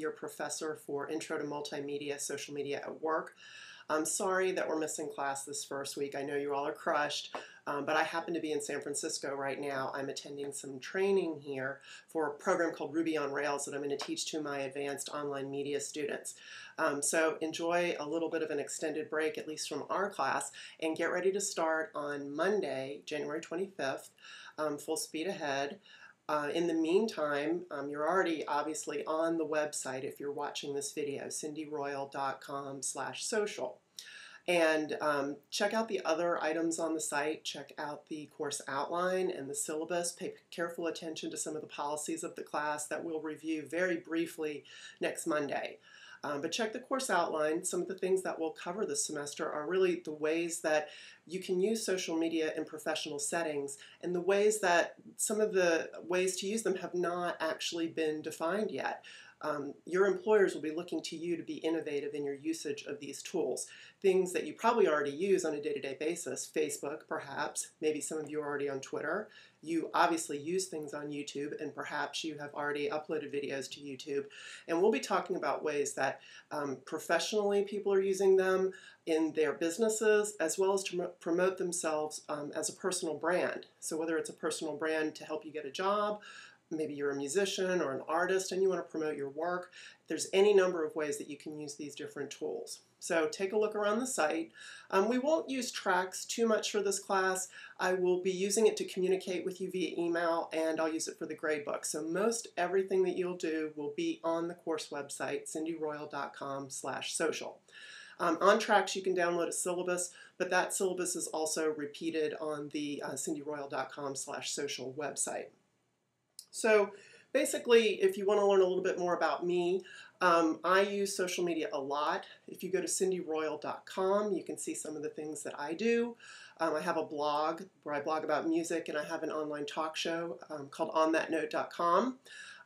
your professor for Intro to Multimedia, Social Media at Work. I'm sorry that we're missing class this first week. I know you all are crushed, but I happen to be in San Francisco right now. I'm attending some training here for a program called Ruby on Rails that I'm going to teach to my advanced online media students. So enjoy a little bit of an extended break, at least from our class, and get ready to start on Monday, January 25th, full speed ahead. In the meantime, you're already obviously on the website if you're watching this video, cindyroyal.com/social. And check out the other items on the site. Check out the course outline and the syllabus. Pay careful attention to some of the policies of the class that we'll review very briefly next Monday. But check the course outline. Some of the things that we'll cover this semester are really the ways that you can use social media in professional settings, and the ways that some of the ways to use them have not actually been defined yet. Your employers will be looking to you to be innovative in your usage of these tools. Things that you probably already use on a day-to-day basis, Facebook perhaps, maybe some of you are already on Twitter. You obviously use things on YouTube, and perhaps you have already uploaded videos to YouTube. And we'll be talking about ways that professionally people are using them in their businesses, as well as to promote themselves as a personal brand. So whether it's a personal brand to help you get a job, maybe you're a musician or an artist and you want to promote your work, there's any number of ways that you can use these different tools. So take a look around the site. We won't use Trax too much for this class. I will be using it to communicate with you via email, and I'll use it for the gradebook. So most everything that you'll do will be on the course website, cindyroyal.com/social. On Trax, you can download a syllabus, but that syllabus is also repeated on the cindyroyal.com/social website. So basically, if you want to learn a little bit more about me, I use social media a lot. If you go to cindyroyal.com, you can see some of the things that I do. I have a blog where I blog about music, and I have an online talk show called onthatnote.com.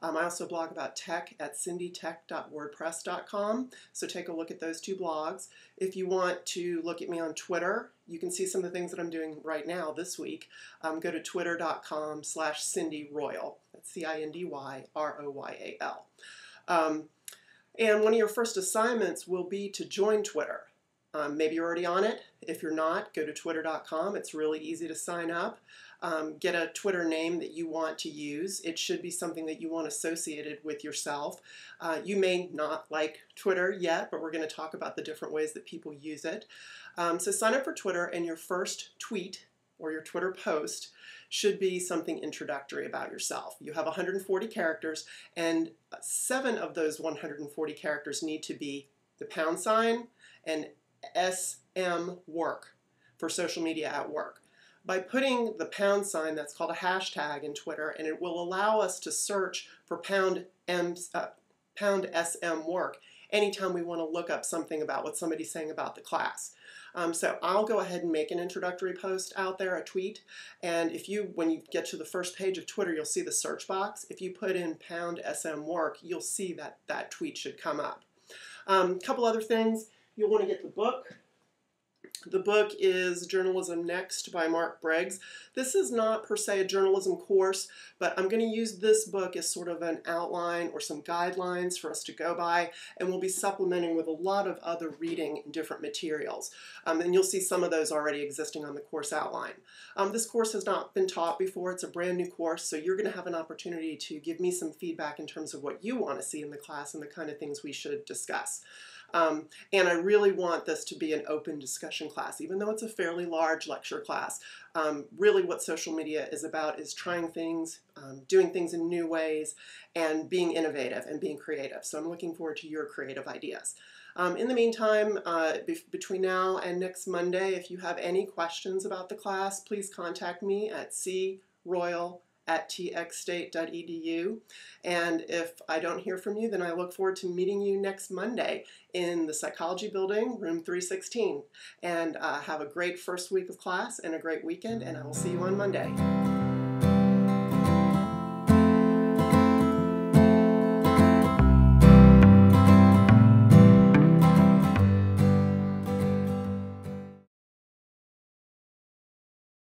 I also blog about tech at cindytech.wordpress.com, so take a look at those two blogs. If you want to look at me on Twitter, you can see some of the things that I'm doing right now this week. Go to twitter.com/cindyroyal. That's CINDYROYAL. And one of your first assignments will be to join Twitter. Maybe you're already on it. If you're not, go to twitter.com. It's really easy to sign up. Get a Twitter name that you want to use. It should be something that you want associated with yourself. You may not like Twitter yet, but we're going to talk about the different ways that people use it. So sign up for Twitter, and your first tweet or your Twitter post should be something introductory about yourself. You have 140 characters, and 7 of those 140 characters need to be the # and SM work for social media at work. By putting the #, that's called a hashtag in Twitter, and it will allow us to search for #SM work anytime we want to look up something about what somebody's saying about the class. So I'll go ahead and make an introductory post out there, a tweet, and when you get to the first page of Twitter, you'll see the search box. If you put in #SM work, you'll see that that tweet should come up. A couple other things. You'll want to get the book. The book is Journalism Next by Mark Briggs. This is not per se a journalism course, but I'm going to use this book as sort of an outline or some guidelines for us to go by, and we'll be supplementing with a lot of other reading and different materials. And you'll see some of those already existing on the course outline. This course has not been taught before. It's a brand new course, so you're going to have an opportunity to give me some feedback in terms of what you want to see in the class and the kind of things we should discuss. And I really want this to be an open discussion class, even though it's a fairly large lecture class. Really what social media is about is trying things, doing things in new ways, and being innovative and being creative. So I'm looking forward to your creative ideas. In the meantime, between now and next Monday, if you have any questions about the class, please contact me at croyal@txstate.edu. And if I don't hear from you, then I look forward to meeting you next Monday in the Psychology Building, room 316. And have a great first week of class and a great weekend, and I will see you on Monday.